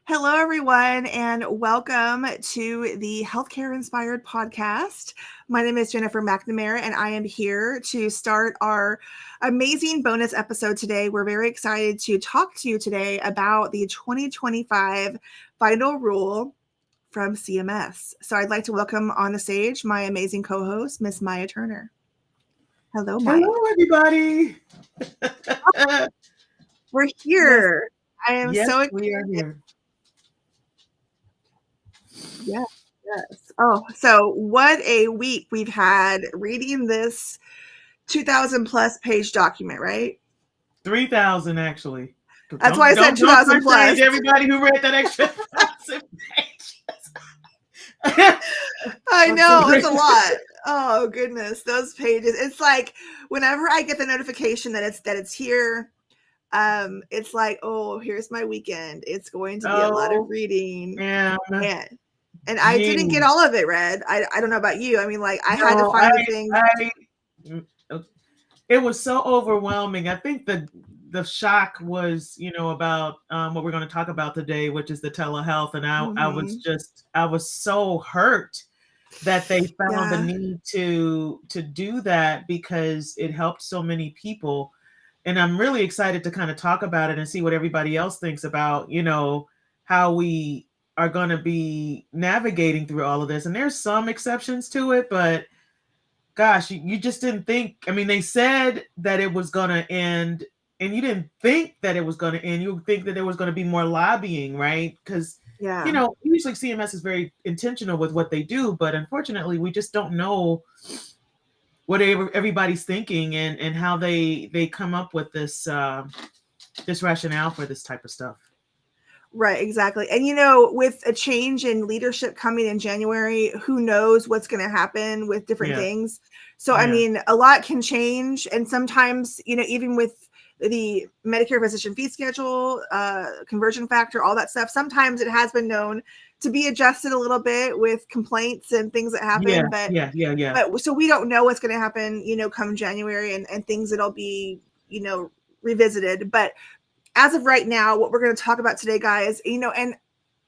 Hello, everyone, and welcome to the Healthcare Inspired Podcast. My name is Jennifer McNamara, and I am here to start our amazing bonus episode today. We're very excited to talk to you today about the 2025 final rule from CMS. So I'd like to welcome on the stage my amazing co-host, Miss Maya Turner. Hello, Maya. Hello, everybody. We're here. I am Yes, so we are excited. here. Yes, yes. Oh, so what a week we've had reading this 2,000 plus page document, right? 3,000 actually. That's why I said Don't 2,000 plus. percentage everybody who read that extra 1,000 pages. I know, it's a lot. Oh goodness, those pages. It's like whenever I get the notification that it's here, it's like, oh, here's my weekend. It's going to be a lot of reading. Yeah. And I didn't get all of it read. I don't know about you. I mean, like I had to find the things. It was so overwhelming. I think the shock was, about what we're going to talk about today, which is the telehealth. And I was so hurt that they found the need to do that because it helped so many people. And I'm really excited to kind of talk about it and see what everybody else thinks about, how we are going to be navigating through all of this. And there's some exceptions to it, but gosh, you just didn't think. I mean, they said that it was going to end, and you didn't think that it was going to end. You would think that there was going to be more lobbying, right? Because, usually CMS is very intentional with what they do, but unfortunately, we just don't know what everybody's thinking and how they come up with this rationale for this type of stuff. Right, exactly. And with a change in leadership coming in January, who knows what's going to happen with different things. So, I mean, a lot can change. And sometimes, even with the Medicare physician fee schedule, conversion factor, all that stuff, sometimes it has been known to be adjusted a little bit with complaints and things that happen. But so we don't know what's going to happen, come January and things that'll be, revisited. But as of right now, what we're going to talk about today, guys, and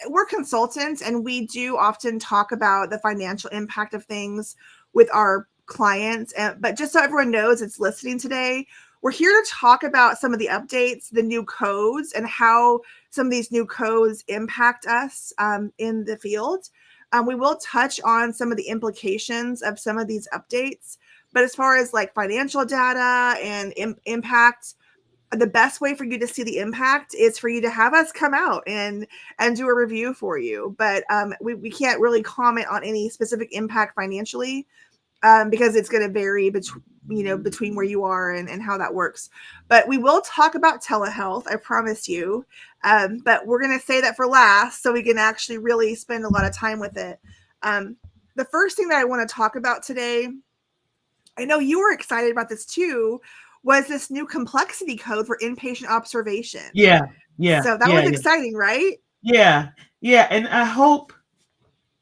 we're consultants and we do often talk about the financial impact of things with our clients. But just so everyone knows it's listening today, we're here to talk about some of the updates, the new codes, and how some of these new codes impact us in the field. We will touch on some of the implications of some of these updates. But as far as like financial data and impact, the best way for you to see the impact is for you to have us come out and do a review for you. But we can't really comment on any specific impact financially because it's going to vary between where you are and how that works. But we will talk about telehealth, I promise you. But we're going to say that for last so we can actually really spend a lot of time with it. The first thing that I want to talk about today, I know you were excited about this too, was this new complexity code for inpatient observation. Yeah. So that was exciting, right? Yeah. And I hope,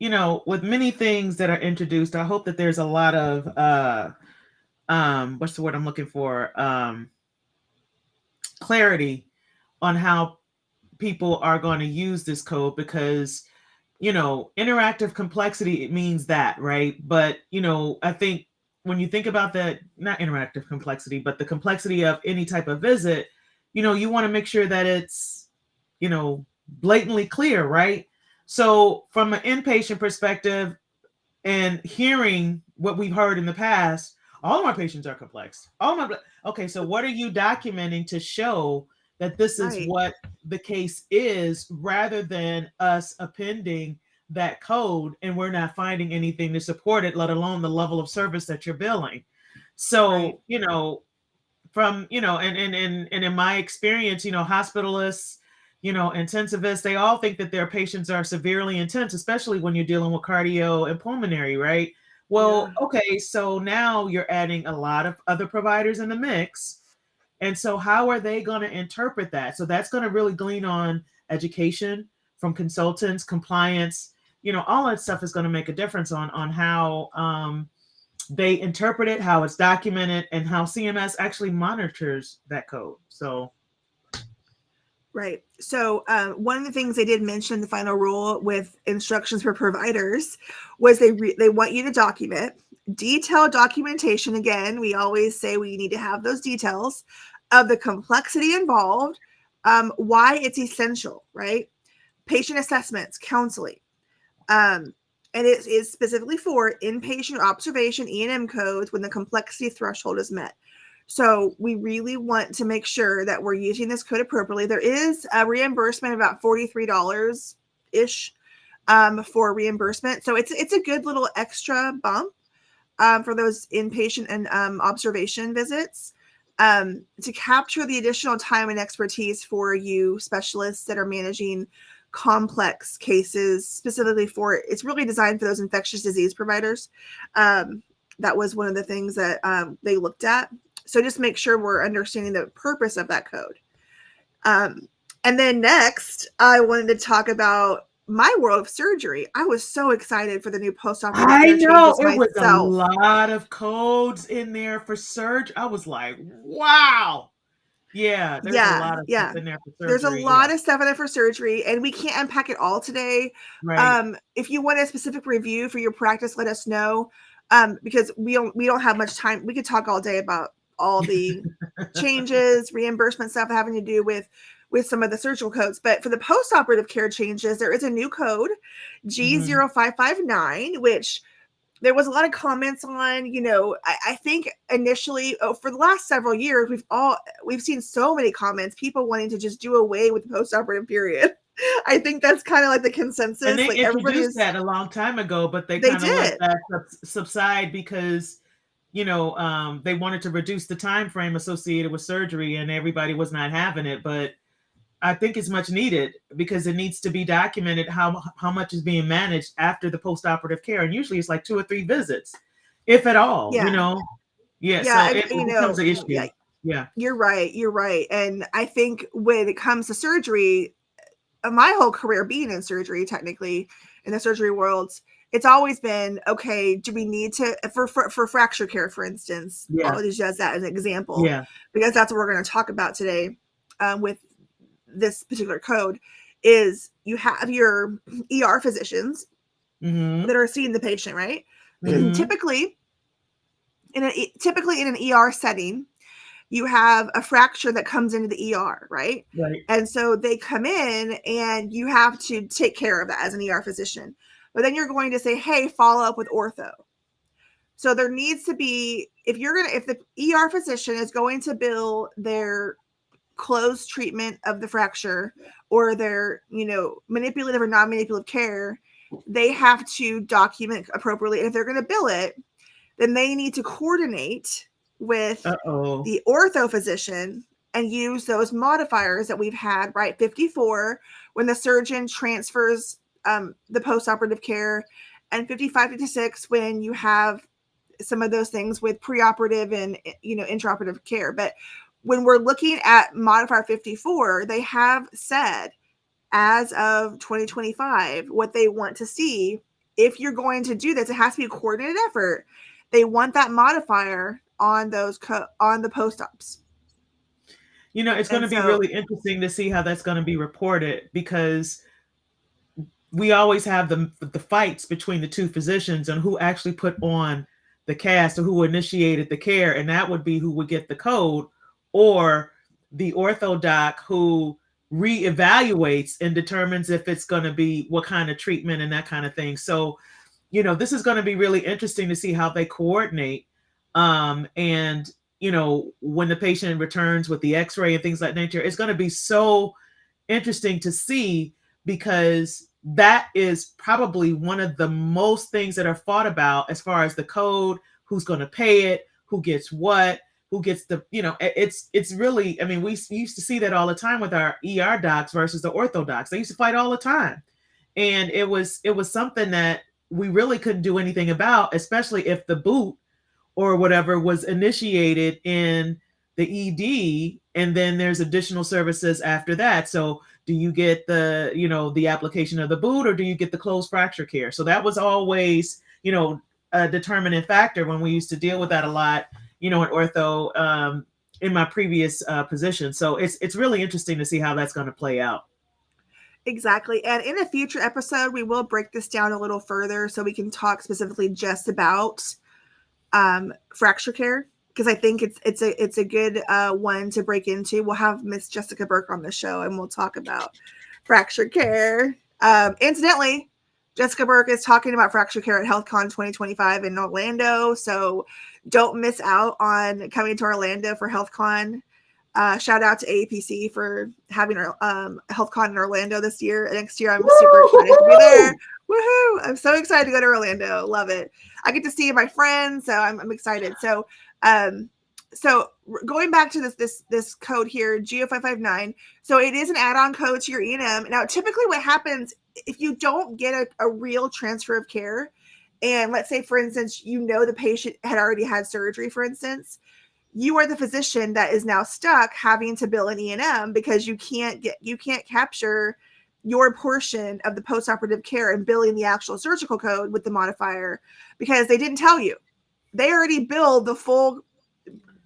with many things that are introduced, I hope that there's a lot of, what's the word I'm looking for? Clarity on how people are going to use this code because, interactive complexity, it means that, right? But, I think when you think about that, not interactive complexity, but the complexity of any type of visit, you want to make sure that it's, blatantly clear, right? So from an inpatient perspective and hearing what we've heard in the past, all of my patients are complex. Okay, so what are you documenting to show that this is what the case is rather than us appending that code and we're not finding anything to support it, let alone the level of service that you're billing. So, from, and in my experience, hospitalists, intensivists, they all think that their patients are severely intense, especially when you're dealing with cardio and pulmonary, right? Well, okay, so now you're adding a lot of other providers in the mix. And so how are they going to interpret that? So that's going to really glean on education from consultants, compliance, all that stuff is going to make a difference on how they interpret it, how it's documented, and how CMS actually monitors that code. So Right. So one of the things they did mention in the final rule with instructions for providers was they want you to document detailed documentation. Again, we always say we need to have those details of the complexity involved, why it's essential, right? Patient assessments, counseling, um, and it is specifically for inpatient observation E&M codes when the complexity threshold is met. So we really want to make sure that we're using this code appropriately. There is a reimbursement of about $43 ish for reimbursement. So it's a good little extra bump for those inpatient and observation visits to capture the additional time and expertise for you specialists that are managing complex cases, specifically for it's really designed for those infectious disease providers. That was one of the things that they looked at. So just make sure we're understanding the purpose of that code. And then next, I wanted to talk about my world of surgery. I was so excited for the new post-operative care changes It was a myself. lot of codes in there for surgery. I was like, wow. Yeah, there's a lot of stuff in there for surgery. There's a lot of stuff in there for surgery, and we can't unpack it all today. Right. If you want a specific review for your practice, let us know. Because we don't have much time. We could talk all day about all the changes, reimbursement stuff having to do with some of the surgical codes. But for the post-operative care changes, there is a new code, G0559, which there was a lot of comments on. I think initially for the last several years, we've seen so many comments, people wanting to just do away with the post-operative period. I think that's kind of like the consensus. And they like introduced that a long time ago, but they kind of let that subside because they wanted to reduce the time frame associated with surgery, and everybody was not having it. But I think it's much needed because it needs to be documented how much is being managed after the post-operative care, and usually it's like 2 or 3 visits, if at all. Yeah. So it becomes an issue. Yeah, you're right. And I think when it comes to surgery, my whole career being in surgery, technically in the surgery world, it's always been, okay, do we need to for fracture care, for instance? I'll just use that as an example, because that's what we're going to talk about today with this particular code. Is you have your ER physicians that are seeing the patient, right? Typically in an ER setting, you have a fracture that comes into the ER, right? And so they come in and you have to take care of that as an ER physician. But then you're going to say, hey, follow up with ortho. So there needs to be, if the ER physician is going to bill their closed treatment of the fracture or their, manipulative or non-manipulative care, they have to document appropriately. And if they're going to bill it, then they need to coordinate with the ortho physician and use those modifiers that we've had, right? 54 when the surgeon transfers the post-operative care, and 55, 56 when you have some of those things with preoperative and intraoperative care. But when we're looking at modifier 54, they have said as of 2025 what they want to see. If you're going to do this, it has to be a coordinated effort. They want that modifier on those on the post-ops. It's going to be really interesting to see how that's going to be reported, because we always have the fights between the two physicians and who actually put on the cast or who initiated the care, and that would be who would get the code, or the ortho doc who reevaluates and determines if it's going to be what kind of treatment and that kind of thing. So this is going to be really interesting to see how they coordinate. And when the patient returns with the x-ray and things like that nature, it's going to be so interesting to see, because that is probably one of the most things that are fought about as far as the code, who's going to pay it, who gets what, who gets the, it's really, I mean, we used to see that all the time with our ER docs versus the ortho docs. They used to fight all the time. And it was something that we really couldn't do anything about, especially if the boot or whatever was initiated in the ED, and then there's additional services after that. So do you get the, the application of the boot, or do you get the closed fracture care? So that was always, a determining factor when we used to deal with that a lot, in ortho. in my previous position. So it's really interesting to see how that's going to play out. Exactly. And in a future episode, we will break this down a little further so we can talk specifically just about fracture care, because I think it's a good one to break into. We'll have Miss Jessica Burke on the show and we'll talk about fracture care. Incidentally, Jessica Burke is talking about fracture care at HealthCon 2025 in Orlando. So don't miss out on coming to Orlando for HealthCon. Shout out to AAPC for having our HealthCon in Orlando this year. Next year, I'm super excited to be there. Woohoo! I'm so excited to go to Orlando. Love it. I get to see my friends, so I'm excited. So, going back to this code here, GO559. So it is an add-on code to your E&M. Now, typically, what happens if you don't get a real transfer of care, and let's say, for instance, the patient had already had surgery, for instance. You are the physician that is now stuck having to bill an E&M because you can't capture your portion of the postoperative care and billing the actual surgical code with the modifier because they didn't tell you. They already billed the full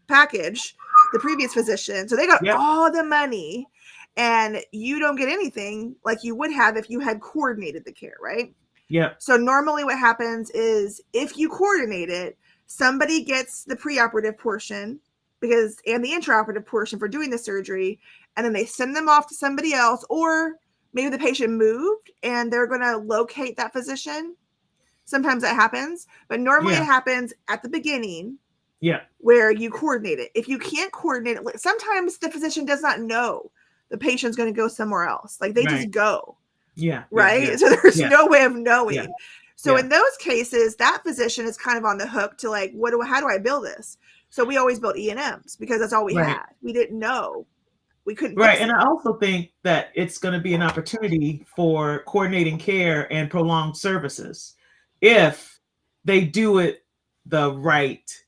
package, the previous physician. So they got all the money and you don't get anything like you would have if you had coordinated the care, right? Yeah. So normally what happens is if you coordinate it, somebody gets the preoperative portion and the intraoperative portion for doing the surgery, and then they send them off to somebody else, or maybe the patient moved and they're going to locate that physician. Sometimes that happens, but normally it happens at the beginning. Yeah. Where you coordinate it. If you can't coordinate it, sometimes the physician does not know the patient's going to go somewhere else. Like they just go. Yeah. Right. Yeah. So there's no way of knowing. Yeah. So in those cases, that physician is kind of on the hook to like, how do I bill this? So we always built E&Ms because that's all we had. We didn't know. We couldn't. Right. And I also think that it's going to be an opportunity for coordinating care and prolonged services if they do it the right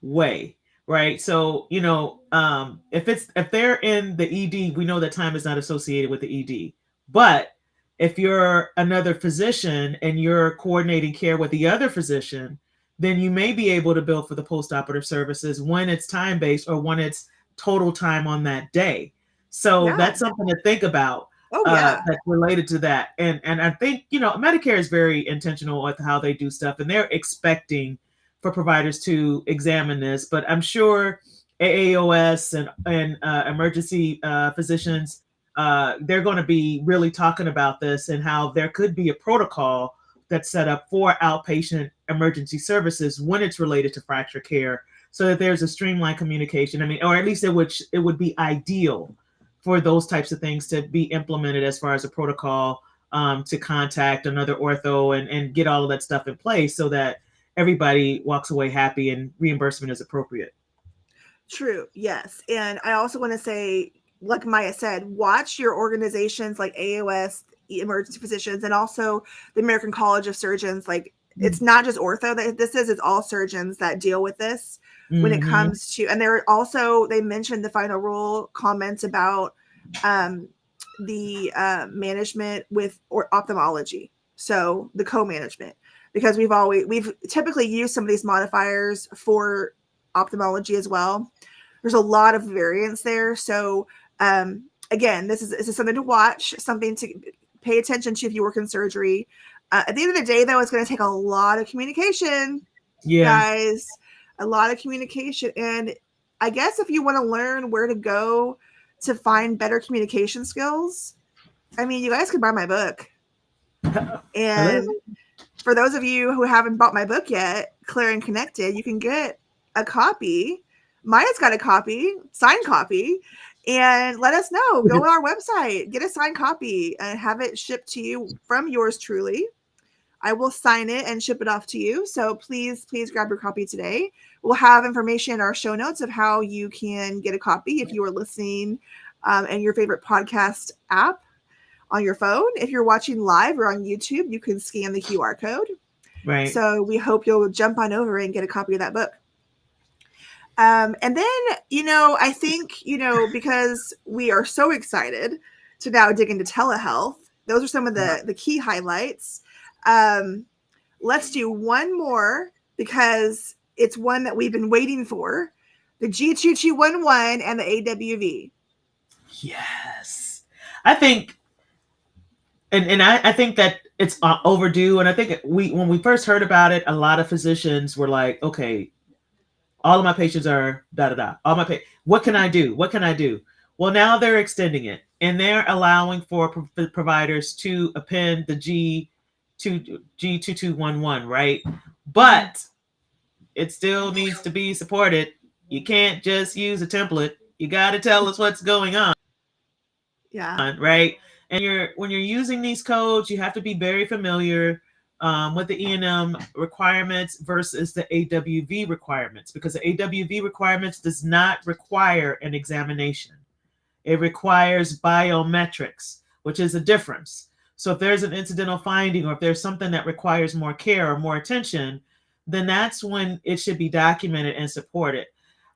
way. Right. So, if they're in the ED, we know that time is not associated with the ED. But if you're another physician and you're coordinating care with the other physician, then you may be able to bill for the postoperative services when it's time-based or when it's total time on that day. So that's something to think about. That's related to that. And I think, Medicare is very intentional with how they do stuff, and they're expecting for providers to examine this. But I'm sure AAOS and emergency physicians, they're going to be really talking about this and how there could be a protocol that's set up for outpatient emergency services when it's related to fracture care, so that there's a streamlined communication. I mean, or at least it would be ideal for those types of things to be implemented as far as a protocol to contact another ortho and get all of that stuff in place so that everybody walks away happy and reimbursement is appropriate. True. Yes. And I also want to say, like Maya said, watch your organizations like AOS, emergency physicians, and also the American College of Surgeons. Like it's not just ortho that this is, it's all surgeons that deal with this when it comes to, and they mentioned the final rule comments about the management with ophthalmology. So the co-management, because we've typically used some of these modifiers for ophthalmology as well. There's a lot of variance there. So again, this is something to watch, something to pay attention to if you work in surgery. At the end of the day, though, it's going to take a lot of communication, guys, a lot of communication. And I guess if you want to learn where to go to find better communication skills, I mean, you guys can buy my book. And for those of you who haven't bought my book yet, Clear and Connected, you can get a copy. Maya's got a copy, signed copy, and let us know. Go on our website, get a signed copy, and have it shipped to you from yours truly. I will sign it and ship it off to you. So please grab your copy today. We'll have information in our show notes of how you can get a copy if you are listening in your favorite podcast app on your phone. If you're watching live or on YouTube, you can scan the QR code. Right. So we hope you'll jump on over and get a copy of that book. And then, I think, because we are so excited to now dig into telehealth, those are some of the key highlights. Let's do one more because it's one that we've been waiting for. The G2211 and the AWV. Yes. I think, I think that it's overdue. And I think when we first heard about it, a lot of physicians were like, okay, all of my patients are da da da. All my what can I do? What can I do? Well, now they're extending it and they're allowing for providers to append the G2211, right? But it still needs to be supported. You can't just use a template. You got to tell us what's going on. Yeah. Right. And when you're using these codes, you have to be very familiar with the E&M requirements versus the AWV requirements, because the AWV requirements does not require an examination. It requires biometrics, which is a difference. So if there's an incidental finding or if there's something that requires more care or more attention, then that's when it should be documented and supported.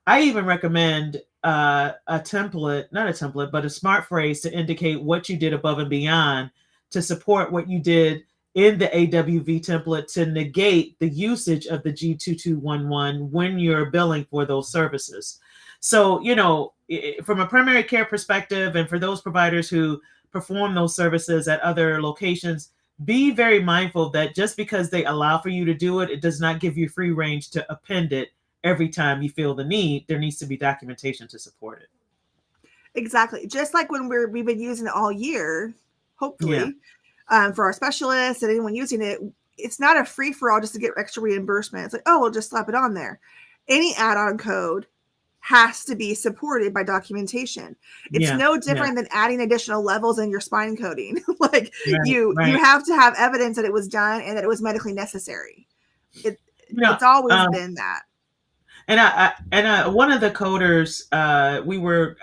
I even recommend a template, not a template, but a smart phrase to indicate what you did above and beyond to support what you did in the AWV template to negate the usage of the G2211 when you're billing for those services. So, from a primary care perspective, and for those providers who perform those services at other locations, be very mindful that just because they allow for you to do it, it does not give you free range to append it every time you feel the need. There needs to be documentation to support it. Exactly. Just like when we've been using it all year, hopefully, for our specialists and anyone using it, it's not a free for all just to get extra reimbursement. It's like, oh, we'll just slap it on there. Any add-on code has to be supported by documentation. It's no different than adding additional levels in your spine coding. Like you have to have evidence that it was done and that it was medically necessary. It's always been that. And one of the coders, I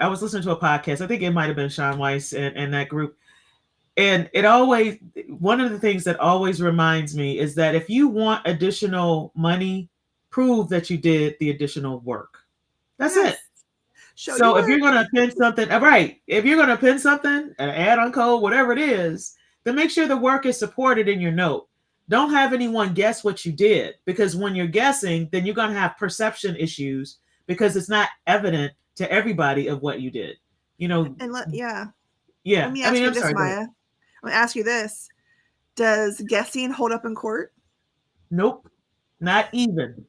was listening to a podcast. I think it might have been Sean Weiss and that group. And one of the things that always reminds me is that if you want additional money, prove that you did the additional work. That's it. So if you're going to pin something, right? If you're going to pin something, an add-on code, whatever it is, then make sure the work is supported in your note. Don't have anyone guess what you did, because when you're guessing, then you're going to have perception issues because it's not evident to everybody of what you did. Yeah. Let me ask you this, Maya. I'm going to ask you this. Does guessing hold up in court? Nope. Not even.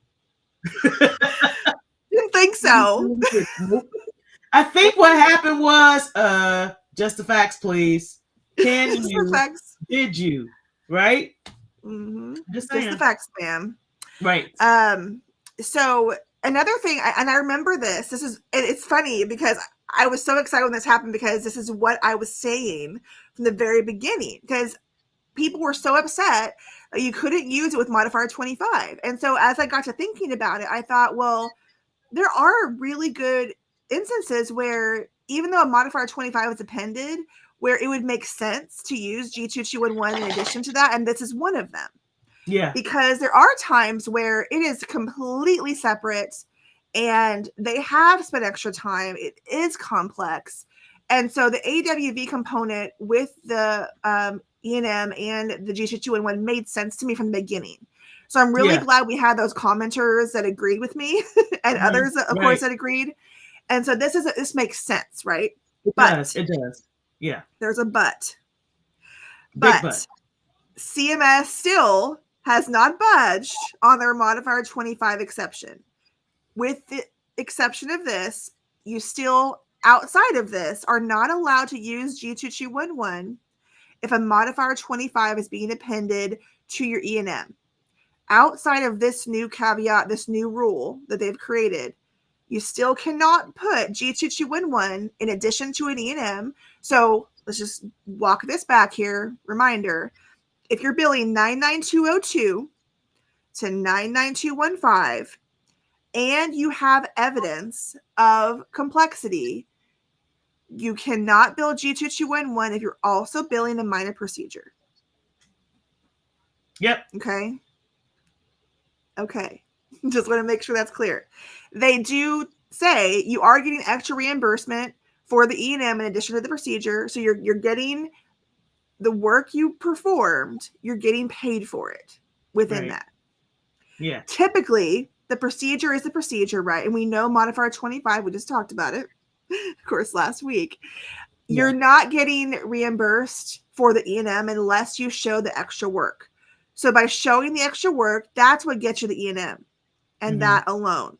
Didn't think so. Nope. I think what happened was, just the facts, please. Can you? Facts. Did you? Right? Mm-hmm. Just the facts, ma'am. Right. So another thing, and I remember it's funny because I was so excited when this happened, because this is what I was saying from the very beginning, because people were so upset that you couldn't use it with modifier 25. And so as I got to thinking about it, I thought, well, there are really good instances where even though a modifier 25 is appended, where it would make sense to use G2211 in addition to that. And this is one of them. Yeah. Because there are times where it is completely separate and they have spent extra time. It is complex. And so the AWV component with the E&M and the G2211 made sense to me from the beginning. So I'm really glad we had those commenters that agreed with me and others, of course, that agreed. And so this makes sense, right? It does. Yeah. There's a but. But CMS still has not budged on their modifier 25 exception. With the exception of this, you still, outside of this, are not allowed to use G2211 if a modifier 25 is being appended to your E&M. Outside of this new caveat, this new rule that they've created, you still cannot put G2211 in addition to an E&M. So let's just walk this back here. Reminder, if you're billing 99202 to 99215 and you have evidence of complexity, you cannot bill G2211 if you're also billing a minor procedure. Yep. Okay. Just want to make sure that's clear. They do say you are getting extra reimbursement for the E&M in addition to the procedure. So you're getting the work you performed, you're getting paid for it within that. Yeah. Typically, the procedure is the procedure, right? And we know modifier 25, we just talked about it, of course, last week. You're not getting reimbursed for the E&M unless you show the extra work. So by showing the extra work, that's what gets you the E&M, and that alone.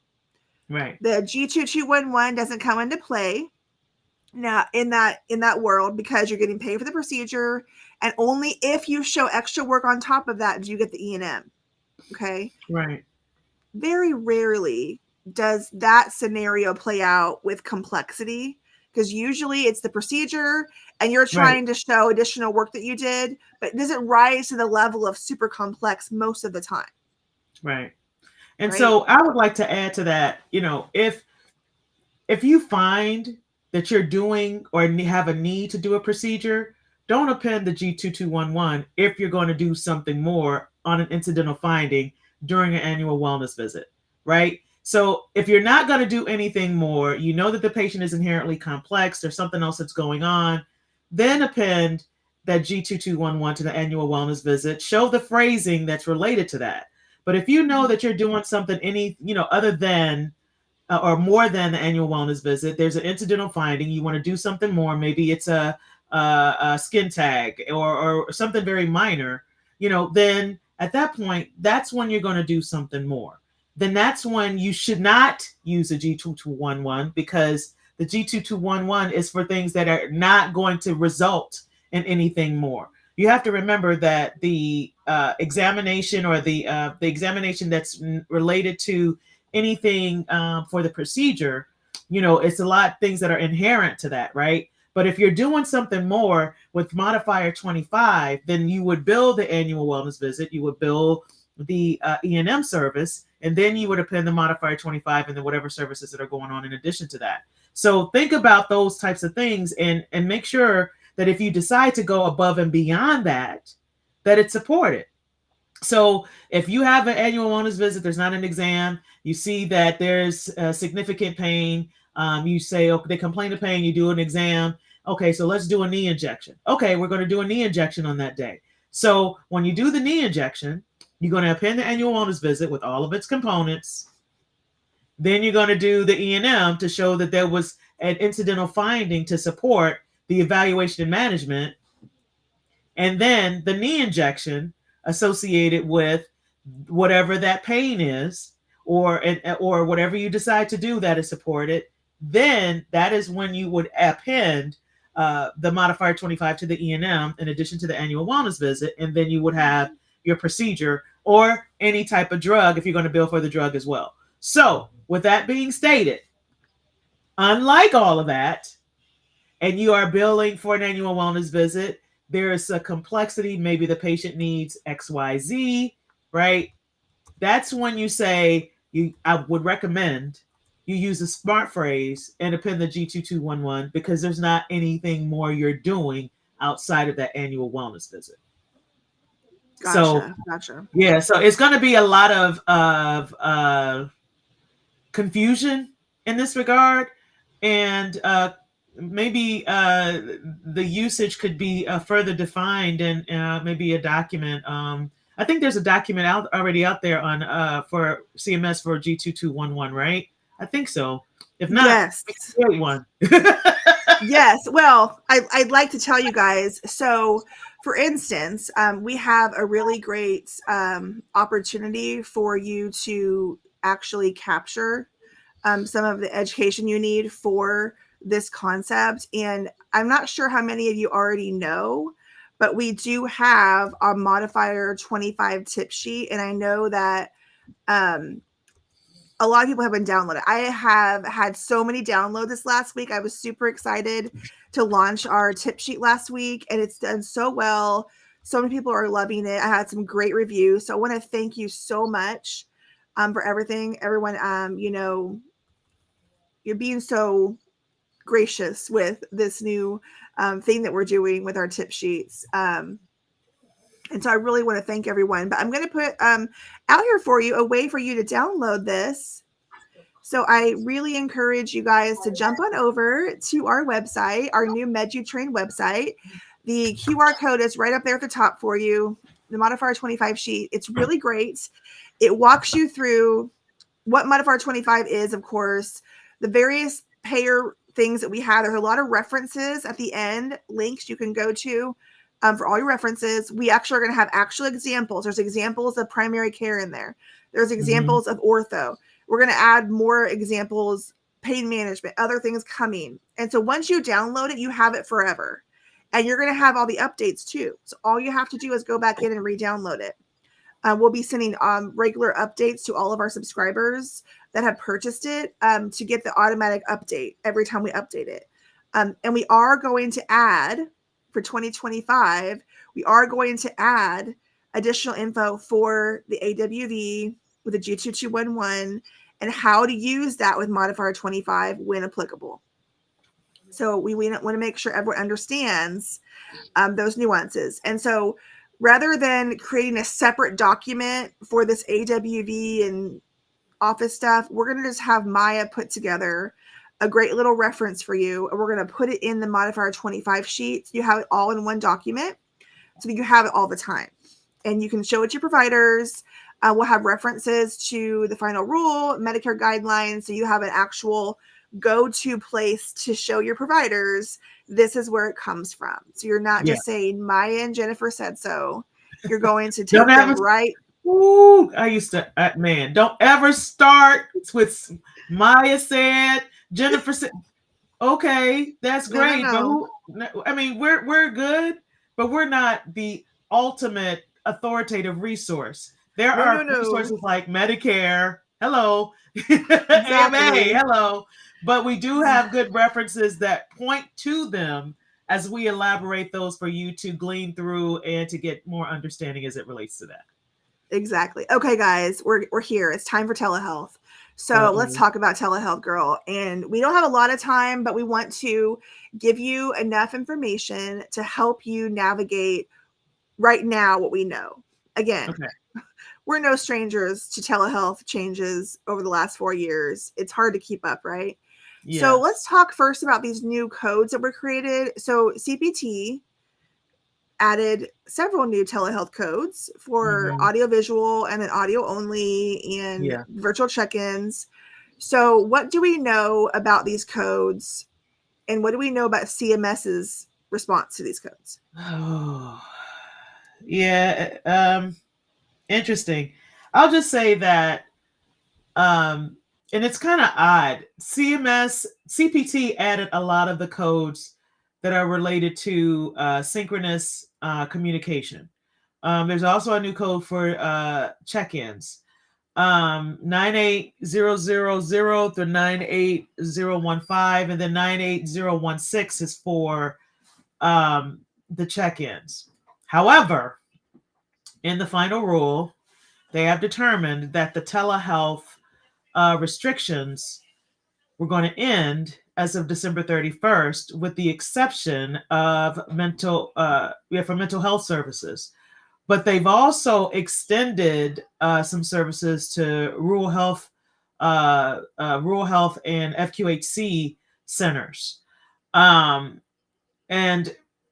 Right. The G2211 doesn't come into play now in that world because you're getting paid for the procedure, and only if you show extra work on top of that do you get the E&M. Okay? Right. Very rarely does that scenario play out with complexity, because usually it's the procedure and you're trying to show additional work that you did, but it doesn't rise to the level of super complex most of the time. Right. And so I would like to add to that, if you find that you're doing or have a need to do a procedure, don't append the G2211 if you're going to do something more on an incidental finding during an annual wellness visit, right? So if you're not going to do anything more, you know that the patient is inherently complex, there's something else that's going on, then append that G2211 to the annual wellness visit, show the phrasing that's related to that. But if you know that you're doing something other than or more than the annual wellness visit, there's an incidental finding, you want to do something more, maybe it's a skin tag or something very minor, then at that point, that's when you're going to do something more. Then that's when you should not use a G2211, because the G2211 is for things that are not going to result in anything more. You have to remember that the examination or the examination that's related to anything for the procedure, it's a lot of things that are inherent to that, right? But if you're doing something more with modifier 25, then you would bill the annual wellness visit, you would bill the E&M service, and then you would append the modifier 25 and then whatever services that are going on in addition to that. So think about those types of things and make sure that if you decide to go above and beyond that, that it's supported. So if you have an annual wellness visit, there's not an exam, you see that there's significant pain, you say, okay, they complain of pain, you do an exam. Okay, so let's do a knee injection. Okay, we're going to do a knee injection on that day. So when you do the knee injection, you're going to append the annual wellness visit with all of its components. Then you're going to do the E&M to show that there was an incidental finding to support the evaluation and management. And then the knee injection associated with whatever that pain is, or whatever you decide to do that is supported, then that is when you would append the modifier 25 to the E&M in addition to the annual wellness visit, and then you would have your procedure or any type of drug if you're going to bill for the drug as well. So with that being stated, unlike all of that, and you are billing for an annual wellness visit, there is a complexity. Maybe the patient needs XYZ, right? That's when you say, I would recommend you use a smart phrase and append the G2211, because there's not anything more you're doing outside of that annual wellness visit. Gotcha. Yeah, so it's going to be a lot of confusion in this regard, and maybe the usage could be further defined in maybe a document. I think there's a document already out there on for CMS for G2211, right? I think so. If not, yes, great one. Yes. Well, I'd like to tell you guys. So, for instance, we have a really great opportunity for you to actually capture some of the education you need for this concept. And I'm not sure how many of you already know, but we do have our modifier 25 tip sheet. And I know that a lot of people have been downloaded. I have had so many downloads this last week. I was super excited to launch our tip sheet last week, and it's done so well. So many people are loving it. I had some great reviews. So I want to thank you so much for everything. Everyone, you're being so gracious with this new thing that we're doing with our tip sheets. And so I really want to thank everyone, but I'm going to put out here for you a way for you to download this. So I really encourage you guys to jump on over to our website, our new MedUtrain website. The QR code is right up there at the top for you, the modifier 25 sheet. It's really great. It walks you through what Modifier 25 is, of course, the various payer things that we have. There's a lot of references at the end, links you can go to for all your references. We actually are going to have actual examples. There's examples of primary care in there. There's examples of ortho. We're going to add more examples, pain management, other things coming. And so once you download it, you have it forever. And you're going to have all the updates too. So all you have to do is go back in and re-download it. We'll be sending regular updates to all of our subscribers that have purchased it to get the automatic update every time we update it. And we are going to add, for 2025, we are going to add additional info for the AWV with the G2211 and how to use that with Modifier 25 when applicable. So we want to make sure everyone understands those nuances. And so rather than creating a separate document for this AWV and office stuff, we're going to just have Maya put together a great little reference for you. And we're going to put it in the Modifier 25 sheet. You have it all in one document so that you have it all the time. And you can show it to your providers. We'll have references to the final rule, Medicare guidelines. So you have an actual go-to place to show your providers this is where it comes from. So you're not just saying Maya and Jennifer said so. You're going to take them right. Ooh, I used to, man, don't ever start with Maya said, Jennifer said. Okay, that's great. No. But I mean, we're good, but we're not the ultimate authoritative resource. There are resources like Medicare, hello, AMA, hello, but we do have good references that point to them as we elaborate those for you to glean through and to get more understanding as it relates to that. Exactly. Okay, guys, we're here. It's time for telehealth. So let's talk about telehealth, girl. And we don't have a lot of time, but we want to give you enough information to help you navigate right now what we know. Again, we're no strangers to telehealth changes over the last 4 years. It's hard to keep up, right? Yeah. So let's talk first about these new codes that were created. So CPT added several new telehealth codes for audiovisual and then audio only and virtual check-ins. So what do we know about these codes and what do we know about CMS's response to these codes? Oh, yeah. Interesting. I'll just say that, and it's kind of odd. CPT added a lot of the codes that are related to synchronous communication. There's also a new code for check-ins. 98000 through 98015, and then 98016 is for the check-ins. However, in the final rule, they have determined that the telehealth restrictions were going to end as of December 31st, with the exception of for mental health services. But they've also extended some services to rural health and FQHC centers. And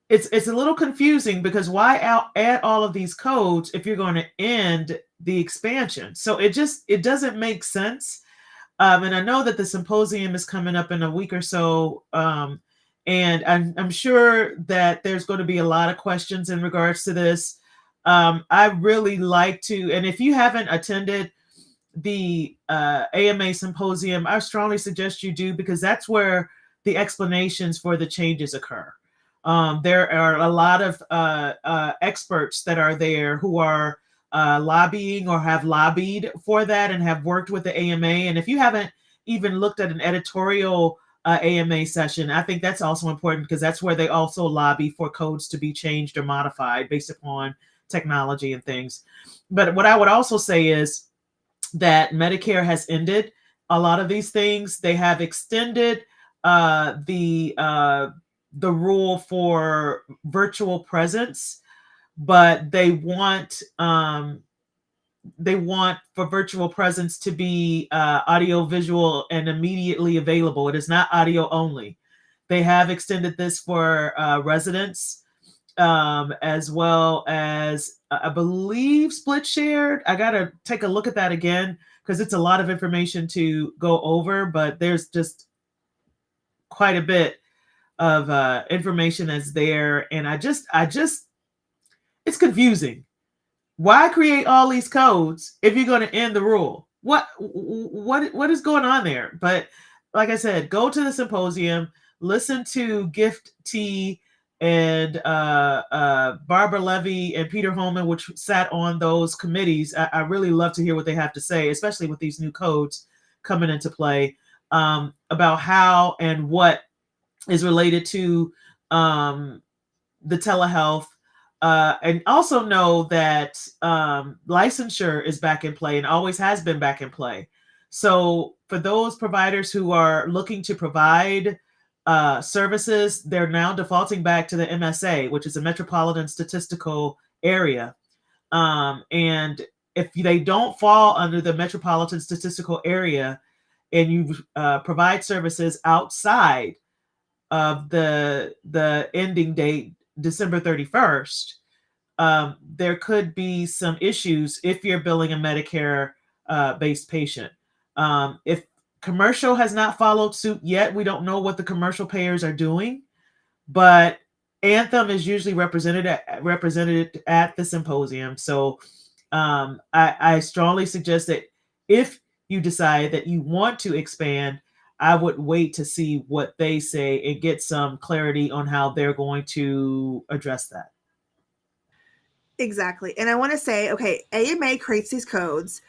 it's a little confusing because why add all of these codes if you're going to end the expansion? So it doesn't make sense. And I know that the symposium is coming up in a week or so. And I'm sure that there's going to be a lot of questions in regards to this. I really like to, and if you haven't attended the AMA symposium, I strongly suggest you do, because that's where the explanations for the changes occur. There are a lot of experts that are there who are lobbying or have lobbied for that and have worked with the AMA. And if you haven't even looked at an editorial AMA session, I think that's also important, because that's where they also lobby for codes to be changed or modified based upon technology and things. But what I would also say is that Medicare has ended a lot of these things. They have extended the rule for virtual presence, but they want for virtual presence to be audio visual and immediately available. It is not audio only. They have extended this for residents as well as I believe split shared. I gotta take a look at that again because it's a lot of information to go over, but there's just quite a bit of information that's there, and I just it's confusing. Why create all these codes if you're going to end the rule? What is going on there? But like I said, go to the symposium, listen to Gift T and Barbara Levy and Peter Holman, which sat on those committees. I really love to hear what they have to say, especially with these new codes coming into play, about how and what is related to the telehealth. And also know that licensure is back in play and always has been back in play. So for those providers who are looking to provide services, they're now defaulting back to the MSA, which is a Metropolitan Statistical Area. And if they don't fall under the Metropolitan Statistical Area and you provide services outside of the ending date, December 31st, there could be some issues if you're billing a Medicare based patient. If commercial has not followed suit yet, we don't know what the commercial payers are doing, but Anthem is usually represented at the symposium. So I strongly suggest that if you decide that you want to expand, I would wait to see what they say and get some clarity on how they're going to address that. Exactly. And I want to say, okay, AMA creates these codes.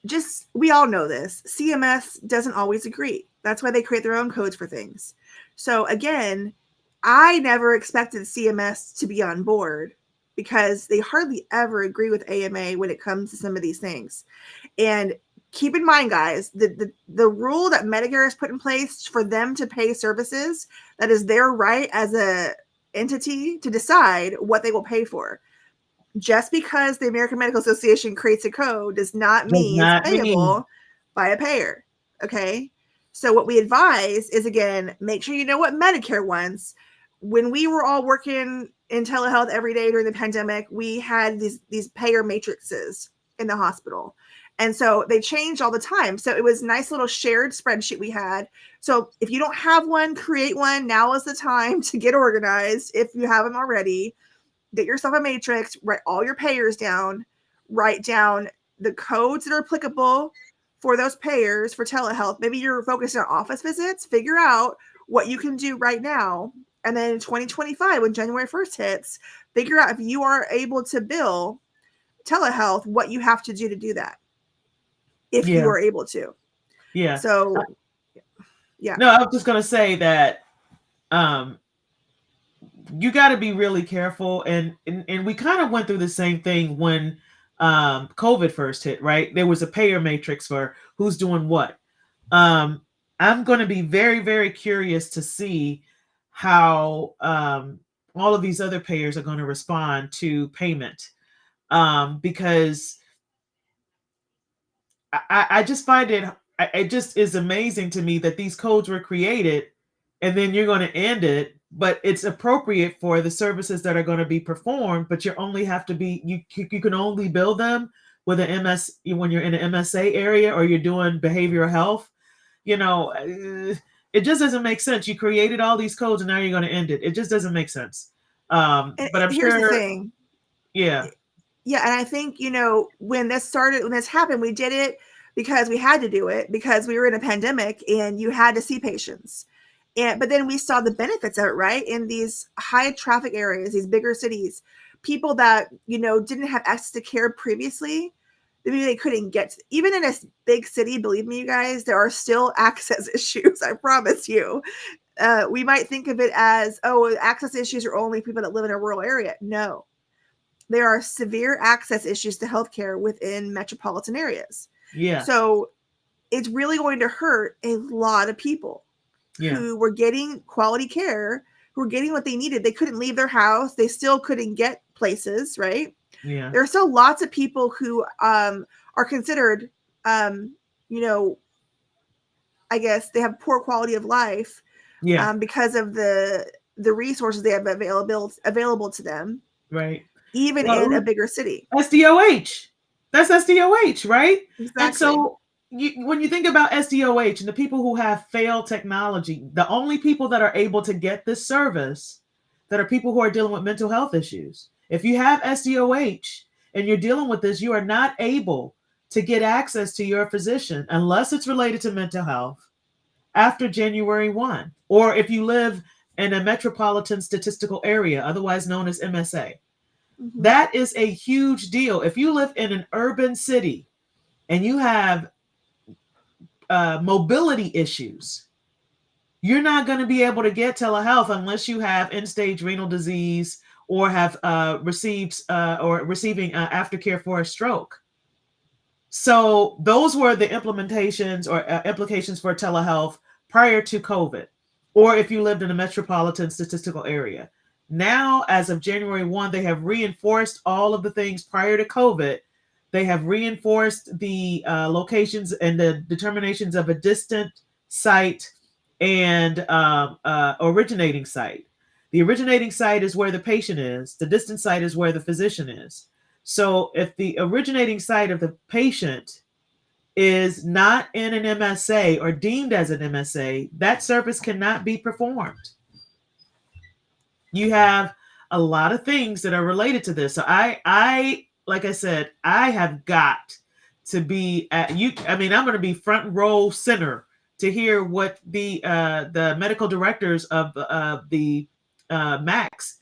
Just, we all know this. CMS doesn't always agree. That's why they create their own codes for things. So again, I never expected CMS to be on board because they hardly ever agree with AMA when it comes to some of these things. And keep in mind, guys, the rule that Medicare has put in place for them to pay services, that is their right as a entity to decide what they will pay for. Just because the American Medical Association creates a code does not Does mean it's not mean. payable by a payer. Okay. So what we advise is, again, make sure you know what Medicare wants. When we were all working in telehealth every day during the pandemic, we had these payer matrices in the hospital. And so they change all the time. So it was a nice little shared spreadsheet we had. So if you don't have one, create one. Now is the time to get organized if you haven't already. Get yourself a matrix, write all your payers down, write down the codes that are applicable for those payers for telehealth. Maybe you're focused on office visits, figure out what you can do right now. And then in 2025, when January 1st hits, figure out if you are able to bill telehealth, what you have to do that, if you Yeah. are able to. Yeah. So, yeah. No, I was just gonna say that um, you got to be really careful, and we kind of went through the same thing when COVID first hit. Right, there was a payer matrix for who's doing what. Um, I'm going to be very, very curious to see how all of these other payers are going to respond to payment, because I just find it just is amazing to me that these codes were created and then you're going to end it, but it's appropriate for the services that are going to be performed, but you only have to be you can only bill them with an MS when you're in an MSA area or you're doing behavioral health. It just doesn't make sense. You created all these codes and now you're going to end it. It just doesn't make sense. And But I'm here's the sure, thing. yeah, Yeah, and I think, when this happened, we did it because we had to do it because we were in a pandemic and you had to see patients. But then we saw the benefits of it, right? In these high traffic areas, these bigger cities, people that, didn't have access to care previously, maybe they couldn't get even in a big city, believe me, you guys, there are still access issues, I promise you. We might think of it as, oh, access issues are only people that live in a rural area. No, there are severe access issues to healthcare within metropolitan areas. yeah, So it's really going to hurt a lot of people yeah, who were getting quality care, who were getting what they needed. They couldn't leave their house. They still couldn't get places, right? yeah, There are still lots of people who are considered, you know, I guess they have poor quality of life yeah, because of the the resources they have available to them, right. even in a Well, bigger city. SDOH. That's SDOH, right? And Exactly. so when you think about SDOH and the people who have failed technology, the only people that are able to get this service that are people who are dealing with mental health issues. If you have SDOH and you're dealing with this, you are not able to get access to your physician unless it's related to mental health after January 1, or if you live in a metropolitan statistical area, otherwise known as MSA. Mm-hmm. That is a huge deal. If you live in an urban city and you have mobility issues, you're not going to be able to get telehealth unless you have end-stage renal disease or have received or receiving aftercare for a stroke. So those were the implementations or implications for telehealth prior to COVID, or if you lived in a metropolitan statistical area. Now, as of January 1, they have reinforced all of the things prior to COVID. They have reinforced the locations and the determinations of a distant site and originating site. The originating site is where the patient is, the distant site is where the physician is. So if the originating site of the patient is not in an MSA or deemed as an MSA, that service cannot be performed. You have a lot of things that are related to this. So I like I said, I have got to be at you. I mean, I'm going to be front row center to hear what the medical directors of the Max.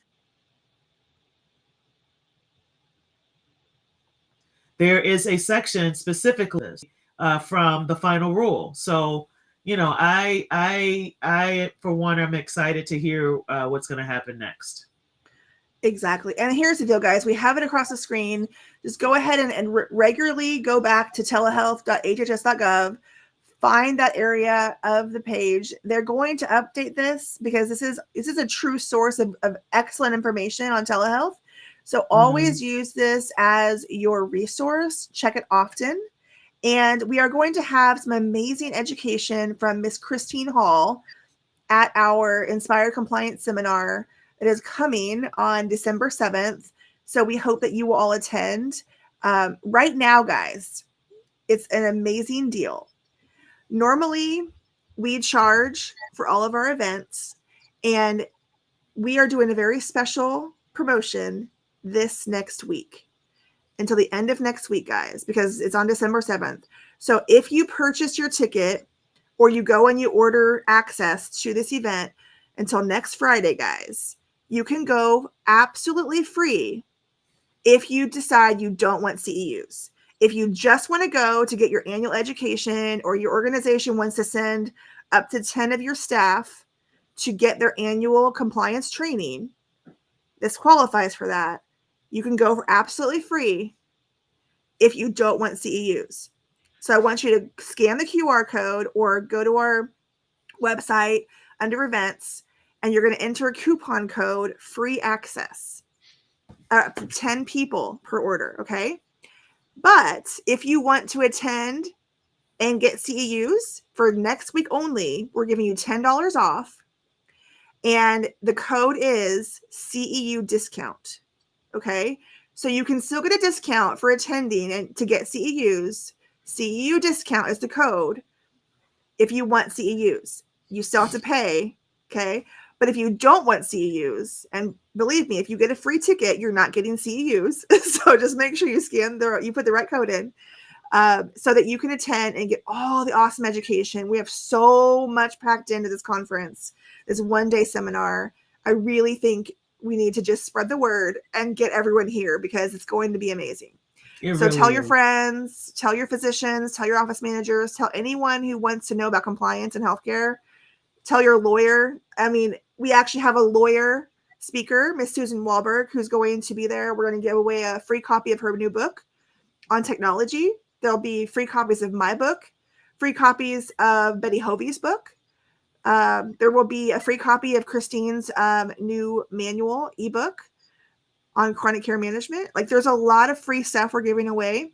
There is a section specifically from the final rule. So, you know, I for one, I'm excited to hear what's going to happen next. Exactly. And here's the deal, guys. We have it across the screen. Just go ahead and regularly go back to telehealth.hhs.gov. Find that area of the page. They're going to update this because this is a true source of excellent information on telehealth. So always use this as your resource. Check it often. And we are going to have some amazing education from Miss Christine Hall at our Inspired Compliance Seminar that is coming on December 7th. So we hope that you will all attend. Right now, guys, it's an amazing deal. Normally, we charge for all of our events, and we are doing a very special promotion this next week until the end of next week, guys, because it's on December 7th. So if you purchase your ticket or you go and you order access to this event until next Friday, guys, you can go absolutely free if you decide you don't want CEUs. If you just want to go to get your annual education, or your organization wants to send up to 10 of your staff to get their annual compliance training, this qualifies for that. You can go for absolutely free if you don't want CEUs. So I want you to scan the QR code or go to our website under events, and you're going to enter a coupon code free access. 10 people per order, okay? But if you want to attend and get CEUs for next week only, we're giving you $10 off. And the code is CEU discount. Okay. So you can still get a discount for attending and to get CEUs. CEU discount is the code if you want CEUs. You still have to pay. Okay. But if you don't want CEUs, and believe me, if you get a free ticket, you're not getting CEUs. So just make sure you put the right code in, so that you can attend and get all the awesome education. We have so much packed into this conference, this one-day seminar. I really think we need to just spread the word and get everyone here because it's going to be amazing. So really tell your friends, tell your physicians, tell your office managers, tell anyone who wants to know about compliance and healthcare. Tell your lawyer. I mean, we actually have a lawyer speaker, Miss Susan Wahlberg, who's going to be there. We're going to give away a free copy of her new book on technology. There'll be free copies of my book, free copies of Betty Hovey's book. There will be a free copy of Christine's new manual ebook on chronic care management. Like, there's a lot of free stuff we're giving away.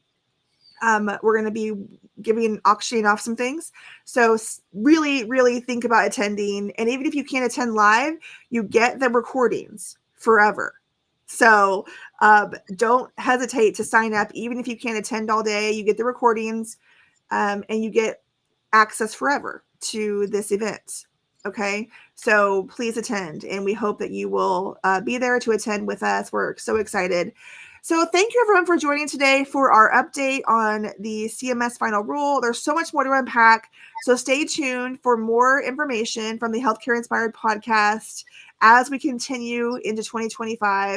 We're going to be auctioning off some things. So really, really think about attending. And even if you can't attend live, you get the recordings forever. So don't hesitate to sign up. Even if you can't attend all day, you get the recordings and you get access forever to this event. Okay, so please attend, and we hope that you will be there to attend with us. We're so excited. So thank you everyone for joining today for our update on the CMS final rule. There's so much more to unpack. So stay tuned for more information from the Healthcare Inspired podcast as we continue into 2025.